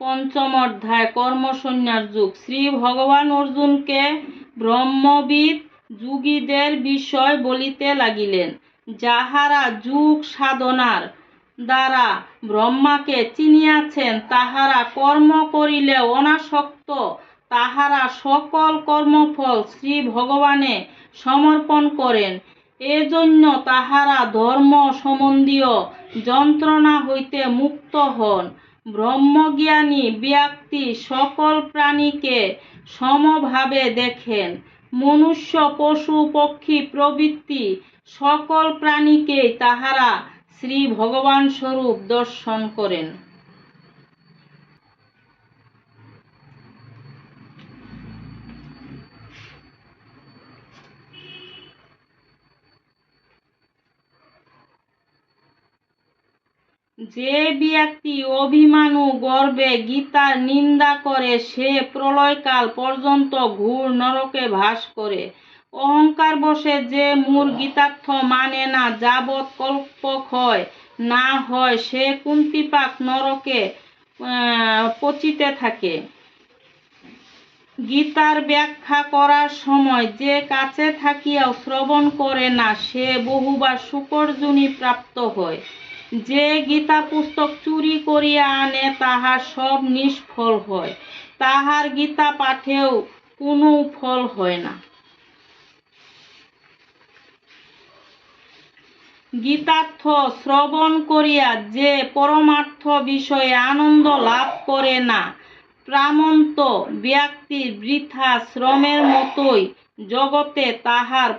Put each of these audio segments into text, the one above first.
পঞ্চম অধ্যায় কর্মসন্ন্যাস যুগ। শ্রী ভগবান অর্জুনকে ব্রহ্মবিদ যোগীদের বিষয় বলিতে লাগিলেন। যাহারা যোগ সাধনার দ্বারা ব্রহ্মাকে চিনিয়াছেন, তাহারা কর্ম করিলে অনাসক্ত, তাহারা সকল কর্মফল শ্রী ভগবানে সমর্পণ করেন। এজন্য তাহারা ধর্ম সম্বন্ধীয় যন্ত্রণা হইতে মুক্ত হন। ব্রহ্মজ্ঞানী ব্যক্তি সকল প্রাণীকে সমভাবে দেখেন। মনুষ্য, পশু, পক্ষী প্রভৃতি সকল প্রাণীকেই তাহারা শ্রী ভগবান স্বরূপ দর্শন করেন। যে ব্যক্তি অভিমানু গর্বে গীতার নিন্দা করে, সে প্রলয়কাল পর্যন্ত ঘোর নরকে বাস করে। অহংকার বশে যে মূল গীতার্থ মানে না, যাবৎ কল্পক্ষয় না হয়, সে কুন্তিপাক নরকে পচিতে থাকে। গীতার ব্যাখ্যা করার সময় যে কাছে থাকিয়াও শ্রবণ করে না, সে বহুবার শূকর যোনি প্রাপ্ত হয়। যে গীতা পুস্তক চুরি করিয়া আনে, তাহার সব নিষ্ফল হয়, তাহার গীতা পাঠেও কোনো ফল হয় না। গীতার্থ শ্রবণ করিয়া যে পরমার্থ বিষয়ে আনন্দ লাভ করে না, প্রাণন্ত ব্যক্তির বৃথা শ্রমের মতোই জগতে তাহার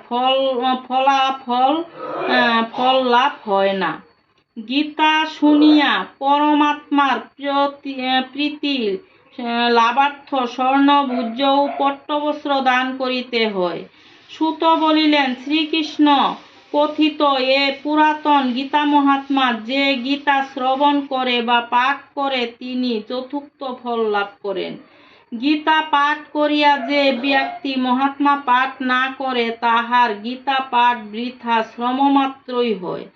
ফল লাভ হয় না। গীতা শুনিয়া পরমাত্মার প্রীতির লাভার্থ স্বর্ণ ভূজ্য ও পট্টবস্ত্র দান করিতে হয়। সূত বলিলেন, শ্রীকৃষ্ণ কথিত এ পুরাতন গীতা মহাত্মা যে গীতা শ্রবণ করে বা পাঠ করে, তিনি চতুর্থ ফল লাভ করেন। গীতা পাঠ করিয়া যে ব্যক্তি মহাত্মা পাঠ না করে, তাহার গীতা পাঠ বৃথা শ্রমমাত্রই হয়।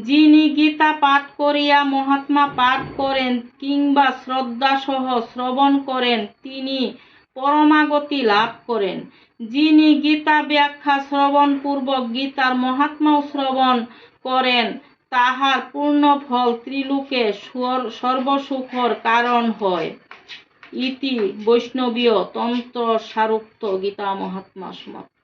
যিনি গীতা পাঠ করিয়া মহাত্মা পাঠ করেন কিংবা শ্রদ্ধাসহ শ্রবণ করেন, তিনি পরমাগতি লাভ করেন। যিনি গীতা ব্যাখ্যা শ্রবণ পূর্বক গীতার মহাত্মা শ্রবণ করেন, তাহার পূর্ণ ফল ত্রিলোকে সর্বসুখর কারণ হয়। ইতি বৈষ্ণবীয় তন্ত্র সারোক্ত গীতা মহাত্মা সমাপ্ত।